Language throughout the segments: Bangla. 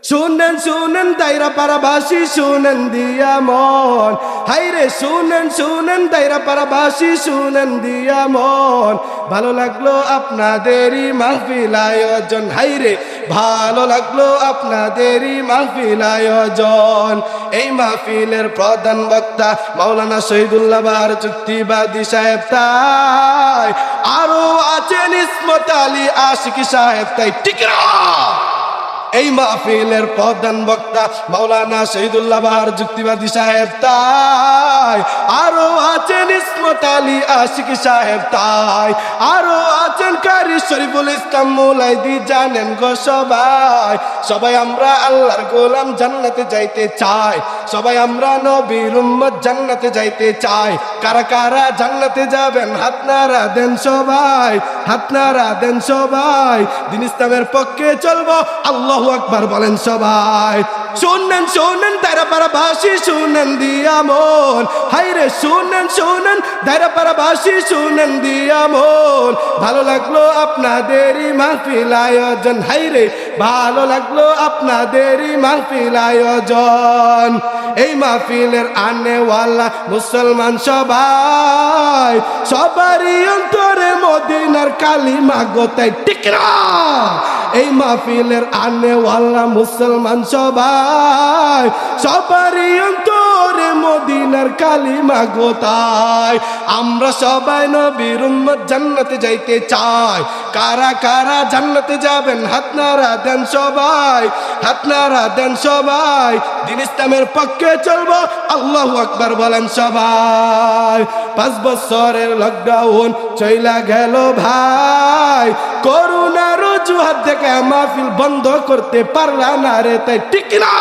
শুনেন শুনেন দায়রা পাড়াবাসী, শুনেন দিয়া মন, হাইরে শুনেন শুনেন দায়রা পাড়াবাসী, শুনেন দিয়া মন। ভালো লাগলো আপনাদেরই মাহফিল আয়োজন, হাইরে ভালো লাগলো আপনাদেরই মাহফিল আয়োজন। এই মাহফিলের প্রধান বক্তা মাওলানা শহীদুল্লাহ বাহার চুক্তিবাদী সাহেব, তাই আরো আছেন ইসমত আলী আশিকি সাহেব, তাই ঠিক না? এই মাহফিলের প্রধান বক্তা মাওলানা শহীদুল্লাহ বাহার যুক্তিবাদী সাহেব, তাই আরো আছেন ইসমত আলী আশিকি সাহেব, তাই আরো আছেন কারি শরীফুল ইসলাম মুলাইদি। জানেন গো সবাই, সবাই আমরা আল্লাহর গোলাম জান্নাতে যাইতে চাই, সবাই আমরা নবীর উম্মত জান্নাতে যাইতে চাই। কারা কারা জান্নাতে যাবেন হাত নাড়া দেন সবাই, হাত নাড়া দেন সবাই। দিন ইসলামের পক্ষে চলবো, আল্লাহু আকবার বলেন সবাই। শুনেন শুনেন দায়রা পাড়াবাসী, শুনেন দিয়া মন, হাইরে শুনেন শুনেন দায়রা পাড়াবাসী, শুনেন দিয়া মন। ভালো লাগলো আপনাদেরই মাহফিল আয়োজন, হাইরে ভালো লাগলো আপনাদেরই মাহফিল আয়োজন। এই মাহফিলের আনেওয়ালা মুসলমান সবাই, সবারই অন্তরে মদিনার কালিমা গো, তাই ঠিক না? এই মাহফিলের আনেওয়ালা মুসলমান সবাই, সবারই অন্তরে মদিনার কালিমা গো, তাই আমরা সবাই নবীর উম্মত জান্নাতে যাইতে চাই। কারা কারা জান্নাতে যাবেন হাত নাড়া দেন সবাই, হাত নাড়া দেন সবাই। দিন ইসলামের পক্ষে চলবো, আল্লাহু আকবার বলেন সবাই। 5 বছরের লকডাউন চইলা গেল ভাই, করোনার অজুহাত দেখে মাহফিল বন্ধ করতে পারলা না রে, তাই ঠিক না?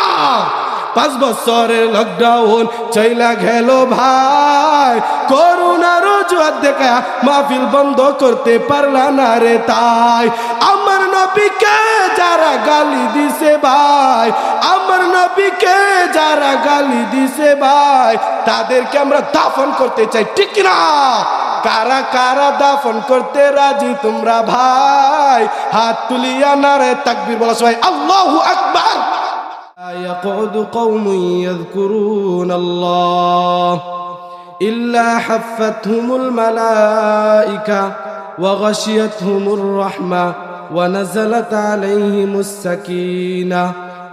5 বছরের লকডাউন চইলা গেল ভাই, করোনার অজুহাত দেখে মাহফিল বন্ধ করতে পারলা না রে, তাই আমার নবীকে যারা গালি দিছে ভাই, আমার নবীকে যারা গালি দিছে ভাই, তাদেরকে আমরা দাফন করতে চাই, ঠিক না? কারা কারা দাফন করতে রাজি তোমরা ভাই, হাত তুলিয়া নারে তাকবীর বলা সবাই, আল্লাহু আকবার। يقعد قوم يذكرون الله إلا حفتهم الملائكة وغشيتهم الرحمة ونزلت عليهم السكينة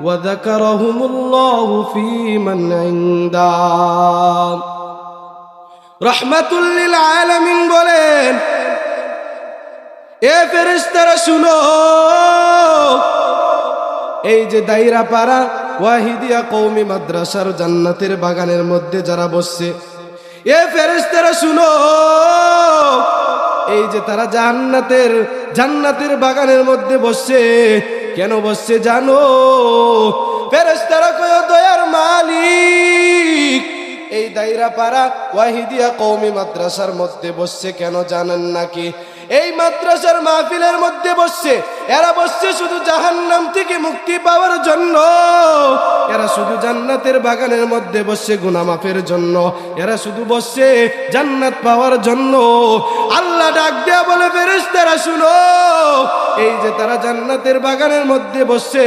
وذكرهم الله في من عنده রহমাতুল লিল আলামিন বলেন, এ ফেরেশতারা শুনো, এই যে দায়রা পাড়া ওয়াহিদিয়া কওমি মাদ্রাসার জান্নাতের বাগানের মধ্যে যারা বসছে, এ ফেরেশতারা শুনো, এই যে তারা জান্নাতের বাগানের মধ্যে বসছে, কেন বসছে জানো? ফেরেশতারা কয় দয়ার মালিক এই দায়রা পাড়া ওয়াহিদিয়া কওমি মাদ্রাসার মধ্যে বসছে কেন জানেন নাকি? এই মাদ্রাসার মাহফিলের মধ্যে বসছে, এরা বসছে শুধু জাহান্নাম থেকে মুক্তি পাওয়ার জন্য, এরা শুধু জান্নাতের বাগানের মধ্যে বসছে গুনাহ মাফের জন্য, এরা শুধু বসছে জান্নাত পাওয়ার জন্য। আল্লাহ ডাক দেয়া বলে, ফেরেশতারা শুনো, এই যে তারা জান্নাতের বাগানের মধ্যে বসছে,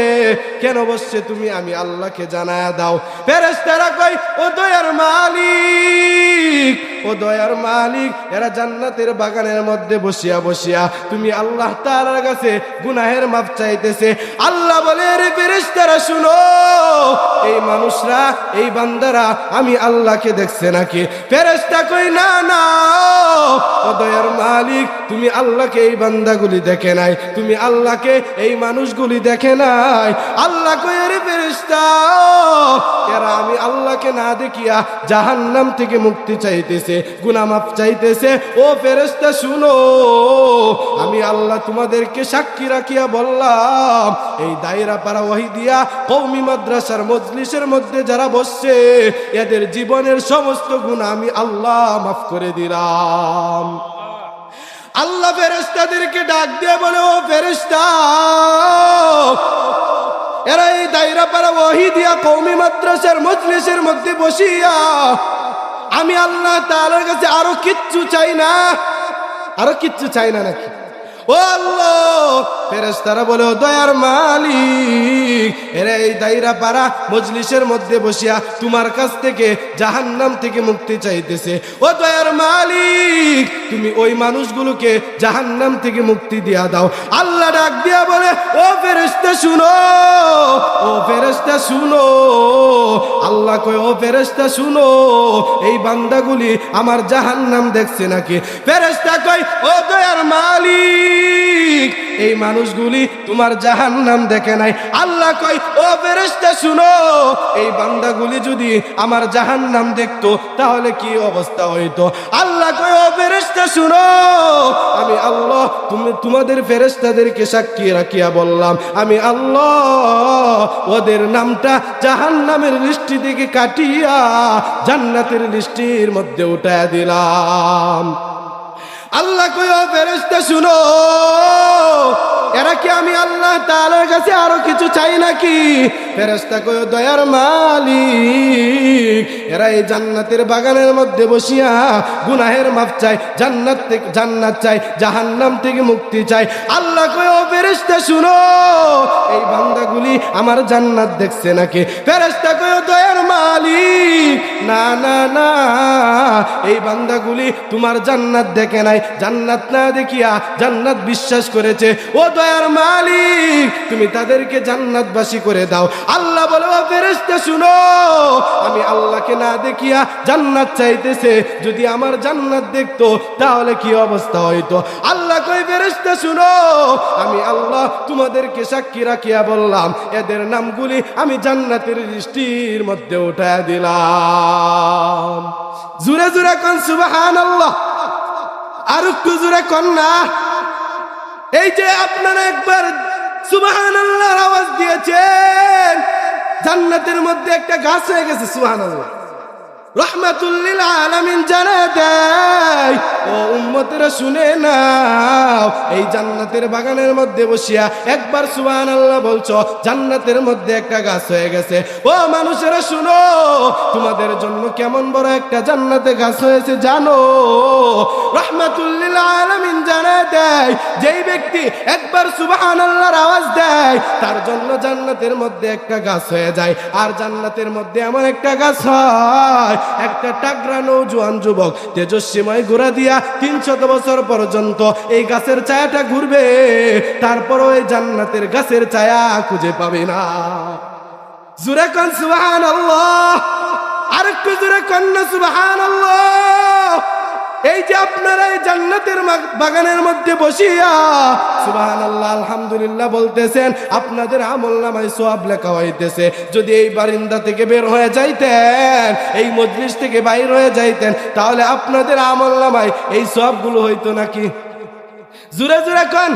কেন বসছে তুমি আমি আল্লাহকে জানায়া দাও। ফেরেশতারা কয়, ও দয়ার মালিক, ও দয়ার মালিক, এরা জান্নাতের বাগানের মধ্যে বসিয়া তুমি আল্লাহ তাআলার কাছে গুনাহের মাফ চাইতেছে। আল্লাহ বলে, রে ফেরেশতারা শুনো, এই মানুষরা, এই বান্দারা আমি আল্লাহকে দেখছে নাকি? ফেরেশতা কই, না না ও দয়ার মালিক, তুমি আল্লাহকে এই বান্দাগুলি দেখে নাই, তুমি আল্লাহকে এই মানুষগুলি দেখে নাই। আল্লাহ কই, রে ফেরেশতা, এরা আমি আল্লাহকে না দেখিয়া জাহান্নাম থেকে মুক্তি চাইতেছে, গুনাহ মাফ চাইতেছে। ও ফেরেশতা শুনো, আমি আল্লাহ তোমাদেরকে সাক্ষী রাখিয়া বললাম, এই দায়রা পাড়া ওয়াহিদিয়া কওমি মাদ্রাসার মজলিসের মধ্যে যারা বসছে, এদের জীবনের সমস্ত গুনাহ আমি আল্লাহ মাফ করে দিলাম। আল্লাহ ফেরেশতাদেরকে ডাক দিয়ে বলে, ও ফেরেশতা, এরা এই দায়রা পাড়া ওয়াহিদিয়া কওমি মাদ্রাসার মজলিসের মধ্যে বসিয়া আমি আল্লাহ তাআলার কাছে আরো কিচ্ছু চাই না, আরো কিচ্ছু চাই না নাকি? ও আল্লাহ, ফেরেশতারা বলে, ও দয়ার মালিক, এরা এই দায়রা পাড়া মজলিসের মধ্যে বসিয়া তোমার কাছ থেকে জাহান্নাম থেকে মুক্তি চাইতেছে। ও দয়ার মালিক, তুমি ওই মানুষগুলোকে জাহান্নাম থেকে মুক্তি দিয়া দাও। আল্লাহ ডাক দিয়া বলে, ও ফেরেশতা শুনো, ও ফেরেশতা শুনো। আল্লাহ কয়, ও ফেরেশতা শুনো, এই বান্দাগুলি আমার জাহান্নাম দেখছে নাকি? ফেরেশতা কয়, ও দয়ার মালিক, এই মানুষগুলি তোমার জাহান্নাম দেখে নাই। আল্লাহ কয়, ও ফেরেশতা শুনো, এই বান্দাগুলি যদি আমার জাহান্নাম দেখতো তাহলে কি অবস্থা হইতো? আল্লাহ কয়, ও ফেরেশতা শুনো, আমি আল্লাহ তোমাদের ফেরেশতাদেরকে সাক্ষী রাখিয়া বললাম, আমি আল্লাহ ওদের নামটা জাহান্নামের লিস্টি থেকে কাটিয়া জান্নাতের লিস্টির মধ্যে উঠায় দিলাম। আল্লাহ কয়, ও ফেরেশতা শুনো, এরা কি আমি আল্লাহ তাআলার কাছে আরো কিছু চাই নাকি? ফেরেশতা কয়, দয়ার মালিক, এরা এই জান্নাতের বাগানের মধ্যে বসিয়া গুনাহের মাফ চায়, জান্নাত চাই, জাহান্নাম থেকে মুক্তি চাই। আল্লাহ কয়, ও ফেরেশতা শুনো, এই বান্দাগুলি আমার জান্নাত দেখছে নাকি? ফেরেশতা কয়, দয়ার মালিক, না না না, এই বান্দাগুলি তোমার জান্নাত দেখে নাই, জান্নাত না দেখিয়া জান্নাত বিশ্বাস করেছে। ও দয়ার মালিক, তুমি তাদেরকে জান্নাতবাসী করে দাও। আল্লাহ বলে, ও ফেরেশতা শুনো, আমি আল্লাহকে না দেখিয়া জান্নাত চাইতেছে, যদি আমার জান্নাত দেখতো তাহলে কি অবস্থা হইতো? আল্লাহ কয়, ফেরেশতা শুনো, আমি আল্লাহ তোমাদেরকে সাক্ষী রাখিয়া বললাম, এদের নামগুলি আমি জান্নাতের লিস্টির মধ্যে উঠায় দিলাম। জোরে জোরে কোন সুবহানাল্লাহ, আর একটু জোরে কোন না। এই যে আপনারা একবার সুবহানাল্লাহর আওয়াজ দিয়েছেন, জান্নাতের মধ্যে একটা গাছ হয়ে গেছে। সুবহানাল্লাহ, রাহমাতুল লিল আলামিন জানায় দেয়, ও উম্মতেরা শুনে নাও, এই জান্নাতের বাগানের মধ্যে বসিয়া একবার সুবহানাল্লাহ বলছো, জান্নাতের মধ্যে একটা গাছ হয়ে গেছে। ও মানুষেরা শুনো, তোমাদের জন্য কেমন বড় একটা জান্নাতে গাছ হয়েছে জানো? রাহমাতুল লিল আলামিন জানায় দেয়, যেই ব্যক্তি একবার সুবহানাল্লাহর আওয়াজ দেয়, তার জন্য জান্নাতের মধ্যে একটা গাছ হয়ে যায়। আর জান্নাতের মধ্যে এমন একটা গাছ হয়, একটা টাকরা নওজোয়ান যুবক তেজস্বীময় ঘোড়া দিয়া 300 বছর পর্যন্ত এই গাছের ছায়াটা ঘুরবে, তারপরও এই জান্নাতের গাছের ছায়া খুঁজে পাবে না। জোরে কোন সুবহানাল্লাহ, আরেকটু জোরে কোন না সুবহানাল্লাহ। এই যে আপনারা এই জান্নাতের বাগানের মধ্যে বসিয়া সুবহানাল্লাহ আলহামদুলিল্লাহ বলতেছেন, আপনাদের আমলনামায় সওয়াব লেখা হইতেছে। যদি এই বারিন্দা থেকে বের হয়ে যাইতেন, এই মজলিস থেকে বাইর হয়ে যাইতেন, তাহলে আপনাদের আমলনামায় এই সওয়াবগুলো হইতো নাকি? জোরে জোরে কোন।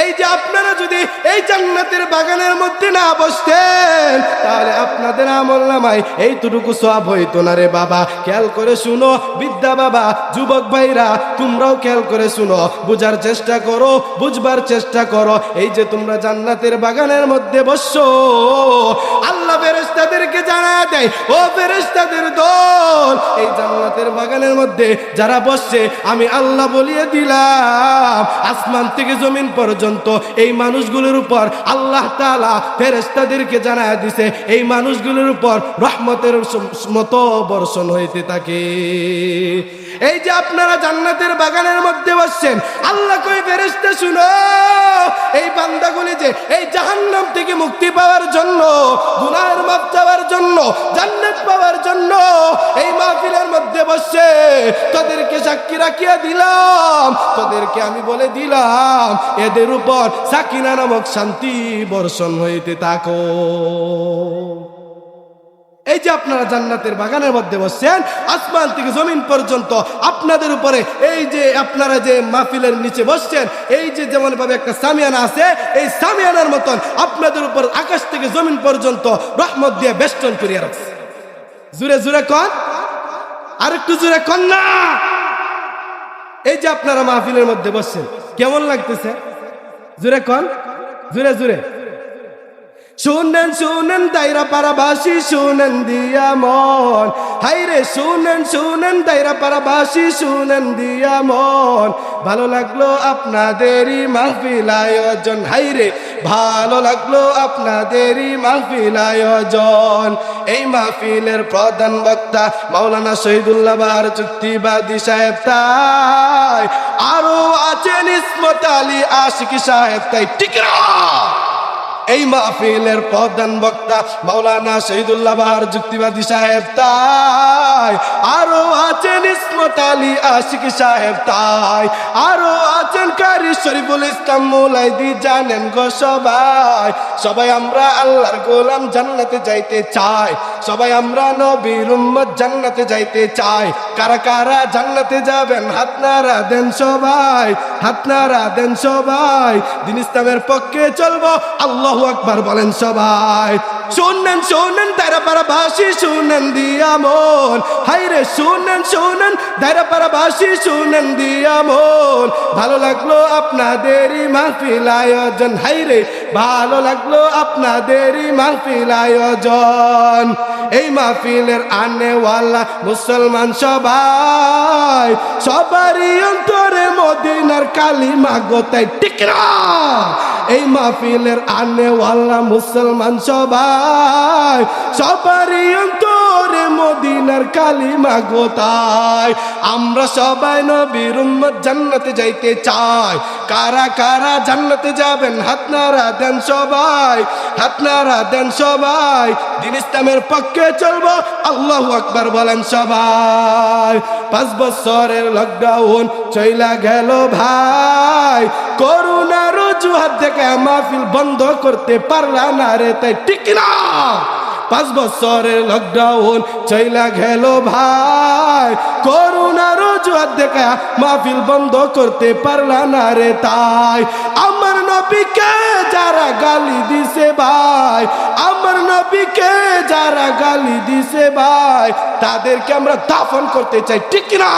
এই যে আপনারা যদি এই জান্নাতের বাগানের মধ্যে না বসতেন, তাহলে আপনাদের আমলনামায় এইটুকু সওয়াব হইতো না রে বাবা। খেয়াল করে শুনো বিদ্যা বাবা, যুবক ভাইরা, তোমরাও খেয়াল করে শুনো, বুঝার চেষ্টা করো, বুঝবার চেষ্টা করো। এই যে তোমরা জান্নাতের বাগানের মধ্যে বসছো, আল্লাহ ফেরেশতাদেরকে জানায় দেয়, ও ফেরেশতাদের দল, এই জান্নাতের বাগানের মধ্যে যারা বসছে, আমি আল্লাহ বলিয়ে দিলাম, আসমান থেকে জমিন পর্যন্ত এই মানুষগুলোর উপর আল্লাহ তাআলা ফেরেশতাদেরকে জানায় দিছে, এই মানুষগুলোর উপর রহমতের মতো বর্ষণ হইতে থাকে। এই যে আপনারা জান্নাতের বাগানের মধ্যে বসছেন, আল্লাহ কই, ফেরেশতা শুনো, এই বান্দাগুলি যে এই জাহান্নাম থেকে মুক্তি পাওয়ার জন্য, গুনাহের মাফ চাওয়ার জন্য, জান্নাত পাওয়ার জন্য এই মাহফিলের মধ্যে বসছে, তাদেরকে সাক্ষী রাখিয়া দিলাম, তাদেরকে আমি বলে দিলাম, এদের উপর সাকিনা নামক শান্তি বর্ষণ হইতে থাকো। এই যে আপনারা জান্নাতের বাগানের মধ্যে বসছেন, আসমান থেকে জমিন পর্যন্ত আপনাদের উপরে, এই যে আপনারা যে মাহফিলের নিচে বসছেন, এই যে যেমন ভাবে একটা সামিয়ানা আছে, এই সামিয়ানার মতন আপনাদের উপর আকাশ থেকে জমিন পর্যন্ত রহমত দিয়ে বেষ্টন করিয়া রাখছে। জুড়ে জুড়ে কন, আরেকটু জুড়ে কন না। এই যে আপনারা মাহফিলের মধ্যে বসছেন, কেমন লাগতেছে? জুড়ে কন, জুড়ে জুড়ে। শুনেন শুনেন দায়রা পাড়াবাসী শুনেন দিয়া মন, হাইরে শুনেন শুনেন দায়রা পাড়াবাসী শুনেন দিয়া মন, ভালো লাগলো আপনাদেরই মাহফিল আয়োজন, হাইরে ভালো লাগলো আপনাদেরই মাহফিল আয়োজন। এই মাহফিলের প্রধান বক্তা মাওলানা শহীদুল্লাহ বাহার চুক্তিবাদী সাহেব, তাই আরো আছেন ইসমত আলী আশিকি সাহেব, তাই ঠিক না। এই মাহফিলের প্রধান বক্তা মাওলানা শহীদুল্লাহ বাহার যুক্তিবাদী সাহেব, তাই আরো আছেন ইসমত আলী আশিকি সাহেব, তাই আরো আছেন কারি শরীফুল ইসলাম মুলাইদি, জানেন গো সবাই, সবাই আমরা আল্লাহর গোলাম জান্নাতে যাইতে চাই, সবাই আমরা নবীর উম্মত জান্নাতে যাইতে চাই। কারা কারা জান্নাতে যাবেন হাত নাড়া দেন সবাই, হাত নাড়া দেন সবাই। দিন ইসলামের পক্ষে চলবো আল্লাহু আকবার বলেন সবাই। শুনেন শুনেন দায়রা পাড়াবাসী শুনেন দিয়া মন, হাইরে শুনেন শুনেন দায়রা পাড়াবাসী শুনেন দিয়া মন, ভালো লাগলো আপনাদেরই মাহফিল আয়োজন, হাইরে ভালো লাগলো আপনাদেরই মাহফিল আয়োজন। এই মাহফিলের আনেওয়ালা মুসলমান সবাই, সবারই অন্তরে মদিনার কালিমা গোতাই ঠিক না। এই মাহফিলের আনেওয়ালা মুসলমান সবাই, সবারই অন্তরে মদিনার কালিমা গোতাই। আমরা সবাই নবীর উম্মত জান্নাতে যাইতে চাই। কারা কারা জান্নাতে যাবেন হাত নাড়া দেন সবাই, হাত নাড়া দেন সবাই। দিন ইসলামের পক্ষে চলবো আল্লাহু আকবার বলেন সবাই। 5 বছরের লকডাউন চইলা গেল ভাই, করোনার অজুহাত দেখে মাহফিল বন্ধ করতে পারলা না রে, তাই ঠিক না। 5 বছরের লকডাউন চইলা গেল ভাই, করোনার অজুহাত দেখে মাহফিল বন্ধ করতে পারলা না রে, তাই আমার নবীকে যারা গালি দিছে ভাই, আমার নবীকে যারা গালি দিছে ভাই, তাদেরকে আমরা দাফন করতে চাই ঠিক না।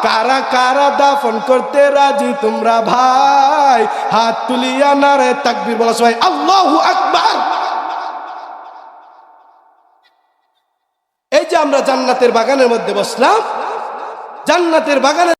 কারা কারা দাফন করতে রাজি তোমরা ভাই, হাত তুলিয়া নারে তাকবীর বলা সবাই আল্লাহু আকবার। এই যে আমরা জান্নাতের বাগানের মধ্যে বসলাম, জান্নাতের বাগানে